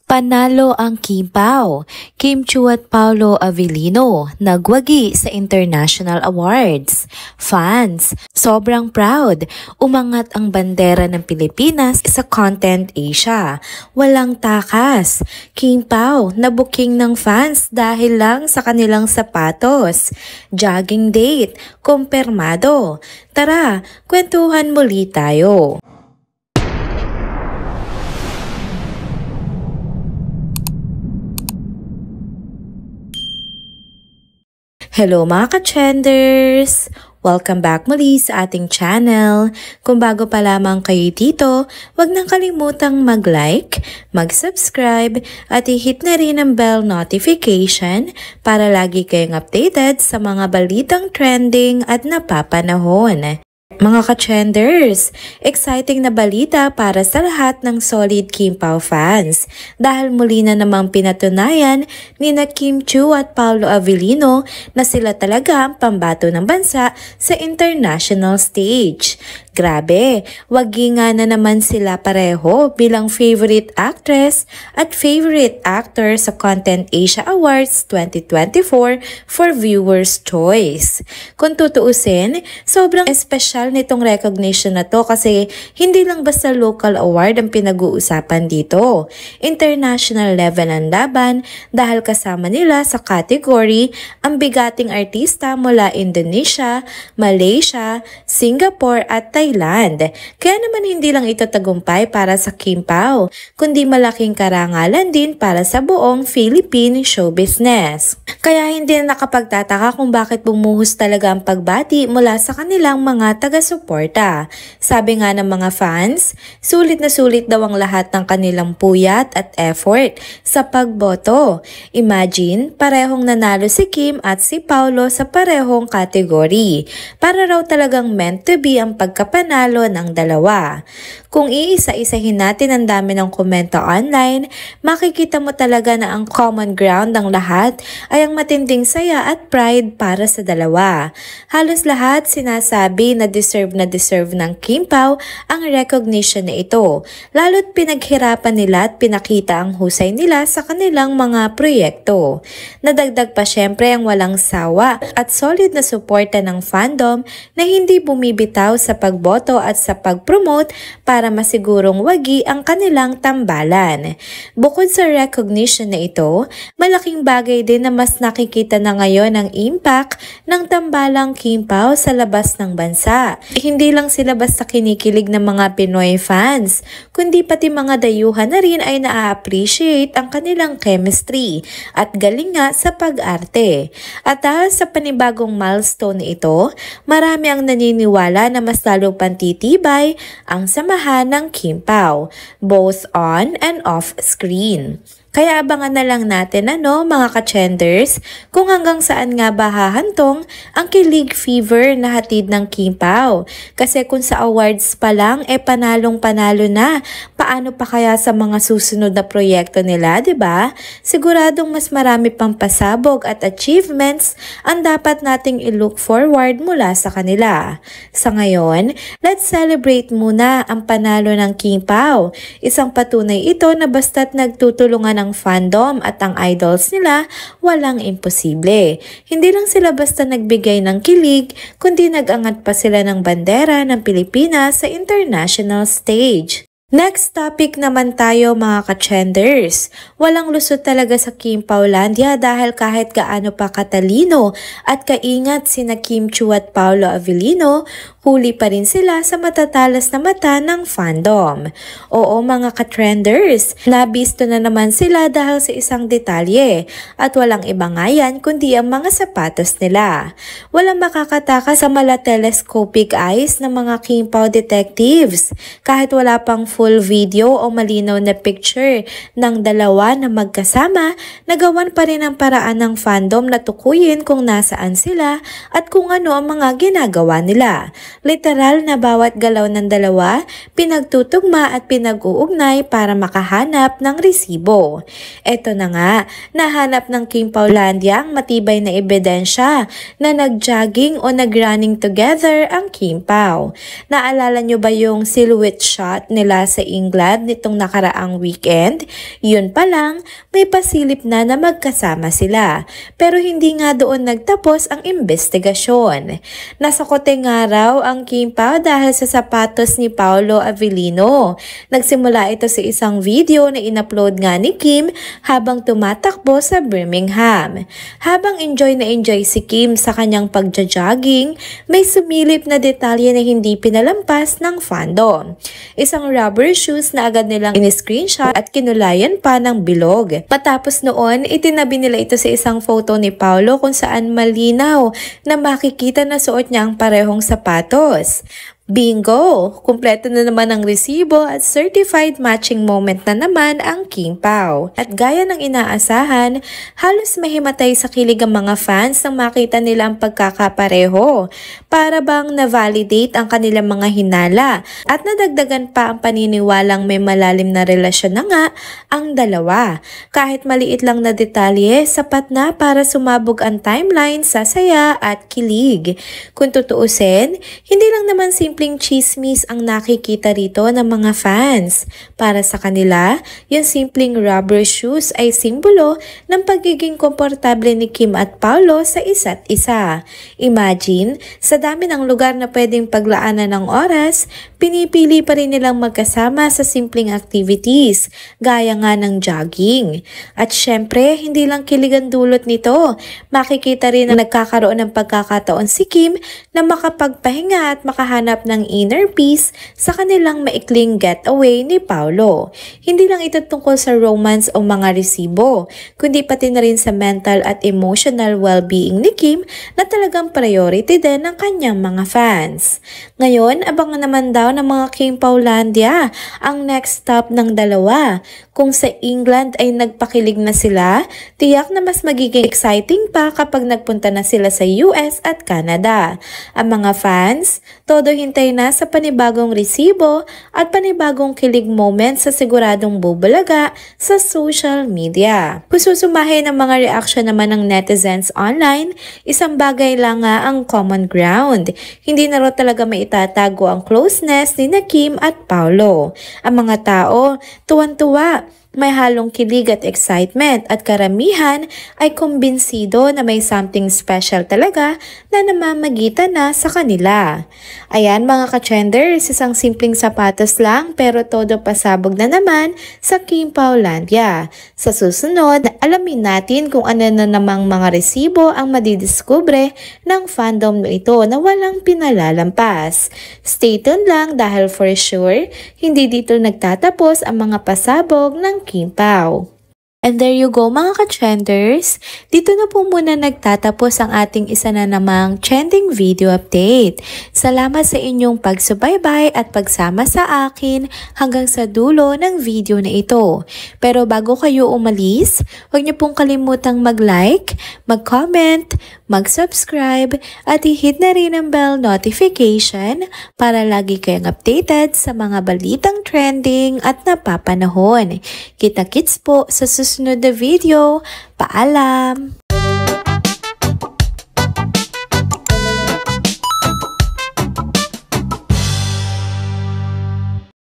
Panalo ang Kim Pao, Kim Chiu at Paolo Avellino, nagwagi sa International Awards. Fans, sobrang proud, umangat ang bandera ng Pilipinas sa Content Asia. Walang takas, Kim Pao nabuking ng fans dahil lang sa kanilang sapatos. Jogging date, kumpirmado. Tara, kwentuhan muli tayo. Hello mga ka-trenders! Welcome back muli sa ating channel. Kung bago pa lamang kayo dito, huwag nang kalimutang mag-like, mag-subscribe at i-hit na rin ang bell notification para lagi kayong updated sa mga balitang trending at napapanahon. Mga ka-trenders, exciting na balita para sa lahat ng solid Kim Pao fans dahil muli na namang pinatunayan ni Kim Chiu at Paolo Avellino na sila talaga ang pambato ng bansa sa international stage. Grabe, wagi nga na naman sila pareho bilang favorite actress at favorite actor sa Content Asia Awards 2024 for Viewers' Choice. Kung tutuusin, sobrang espesyal nitong recognition na to kasi hindi lang basta local award ang pinag-uusapan dito. International level ang laban dahil kasama nila sa category ang bigating artista mula Indonesia, Malaysia, Singapore at Thailand. Kaya naman hindi lang ito tagumpay para sa Kim Pao, kundi malaking karangalan din para sa buong Philippine show business. Kaya hindi na nakapagtataka kung bakit bumuhos talaga ang pagbati mula sa kanilang mga taga-suporta. Sabi nga ng mga fans, sulit na sulit daw ang lahat ng kanilang puyat at effort sa pagboto. Imagine, parehong nanalo si Kim at si Paolo sa parehong kategory. Para raw talagang meant to be ang pagkapanalo ng dalawa. Kung iisa-isahin natin ang dami ng komento online, makikita mo talaga na ang common ground ng lahat ay ang matinding saya at pride para sa dalawa. Halos lahat sinasabi na deserve ng Kim Pao ang recognition na ito, lalo't pinaghirapan nila at pinakita ang husay nila sa kanilang mga proyekto. Nadagdag pa syempre ang walang sawa at solid na suporta ng fandom na hindi bumibitaw sa pagboto at sa pag-promote para masigurong wagi ang kanilang tambalan. Bukod sa recognition na ito, malaking bagay din na mas nakikita na ngayon ang impact ng tambalang Kim Pao sa labas ng bansa. Hindi lang sila basta kinikilig ng mga Pinoy fans, kundi pati mga dayuhan na rin ay na-appreciate ang kanilang chemistry at galing nga sa pag-arte. At dahil sa panibagong milestone na ito, marami ang naniniwala na mas lalo pantitibay ang samahan ng Kim Pao, both on and off screen. Kaya abangan na lang natin mga ka-trenders kung hanggang saan nga ba hahantong ang kilig fever na hatid ng Kim Pao. Kasi kung sa awards pa lang panalong-panalo na, paano pa kaya sa mga susunod na proyekto nila, 'di ba? Siguradong mas marami pang pasabog at achievements ang dapat nating i-look forward mula sa kanila. Sa ngayon, let's celebrate muna ang panalo ng Kim Pao. Isang patunay ito na basta't nagtutulungan ng fandom at ang idols nila, walang imposible. Hindi lang sila basta nagbigay ng kilig, kundi nag-angat pa sila ng bandera ng Pilipinas sa international stage. Next topic naman tayo mga ka-trenders. Walang lusot talaga sa Kim Paolandia dahil kahit gaano pa katalino at kaingat sina Kim Chiu at Paolo Avellino, huli pa rin sila sa matatalas na mata ng fandom. Oo mga ka-trenders, nabisto na naman sila dahil sa isang detalye at walang iba nga yan kundi ang mga sapatos nila. Walang makakataka sa mala telescopic eyes ng mga Kim Pao detectives kahit wala pang full video o malinaw na picture ng dalawa na magkasama, nagawan pa rin ang paraan ng fandom na tukuyin kung nasaan sila at kung ano ang mga ginagawa nila. Literal na bawat galaw ng dalawa, pinagtutugma at pinag-uugnay para makahanap ng resibo. Eto na nga, nahanap ng Kim Paulandia ang matibay na ebidensya na nag-jogging o nag-running together ang Kim Pao. Naalala nyo ba yung silhouette shot nila sa England nitong nakaraang weekend? Yun pa lang, may pasilip na magkasama sila. Pero hindi nga doon nagtapos ang investigasyon. Nasa kote nga raw ang Kim Pao dahil sa sapatos ni Paolo Avellino. Nagsimula ito sa isang video na in-upload nga ni Kim habang tumatakbo sa Birmingham. Habang enjoy na enjoy si Kim sa kanyang pagja-jogging, may sumilip na detalye na hindi pinalampas ng fandom. Isang rubber shoes na agad nilang in-screenshot at kinulayan pa ng bilog. Patapos noon, itinabi nila ito sa isang photo ni Paolo kung saan malinaw na makikita na suot niya ang parehong sapatos. Bingo! Kumpleto na naman ang resibo at certified matching moment na naman ang Kim Pao. At gaya ng inaasahan, halos mahimatay sa kilig ang mga fans nang makita nila ang pagkakapareho. Para bang na-validate ang kanilang mga hinala at nadagdagan pa ang paniniwalang may malalim na relasyon na nga ang dalawa. Kahit maliit lang na detalye, sapat na para sumabog ang timeline sa saya at kilig. Kung tutuusin, hindi lang naman simple chismis ang nakikita rito ng mga fans. Para sa kanila, yung simpleng rubber shoes ay simbolo ng pagiging komportable ni Kim at Paolo sa isa't isa. Imagine, sa dami ng lugar na pwedeng paglaanan ng oras, pinipili pa rin nilang magkasama sa simpleng activities, gaya nga ng jogging. At syempre, hindi lang kilig ang dulot nito. Makikita rin na nagkakaroon ng pagkakataon si Kim na makapagpahinga at makahanap ng inner peace sa kanilang maikling getaway ni Paolo. Hindi lang ito tungkol sa romance o mga resibo, kundi pati na rin sa mental at emotional well-being ni Kim na talagang priority din ng kanyang mga fans. Ngayon, abangan naman daw ng mga Kim Paulandia ang next stop ng dalawa. Kung sa England ay nagpakilig na sila, tiyak na mas magiging exciting pa kapag nagpunta na sila sa US at Canada. Ang mga fans, todo hintay na sa panibagong resibo at panibagong kilig moment sa siguradong bubulaga sa social media. Kung susumahin ang mga reaction naman ng netizens online, isang bagay lang nga ang common ground. Hindi na raw talaga maitatago ang closeness ni Kim at Paolo. Ang mga tao, tuwan-tuwa. May halong kilig at excitement at karamihan ay kumbinsido na may something special talaga na namamagitan na sa kanila. Ayan mga ka-trenders, isang simpleng sapatos lang pero todo pasabog na naman sa Kim Paulandia. Sa susunod, alamin natin kung ano na namang mga resibo ang madidiskubre ng fandom na ito na walang pinalalampas. Stay tuned lang dahil for sure, hindi dito nagtatapos ang mga pasabog ng Kim Pao. And there you go mga ka-trenders, dito na po muna nagtatapos ang ating isa na namang trending video update. Salamat sa inyong pagsubaybay at pagsama sa akin hanggang sa dulo ng video na ito. Pero bago kayo umalis, huwag niyo pong kalimutang mag-like, mag-comment, mag-subscribe at i-hit na rin ang bell notification para lagi kayong updated sa mga balitang trending at napapanahon. Kita-kits po sa susunod na video. Paalam!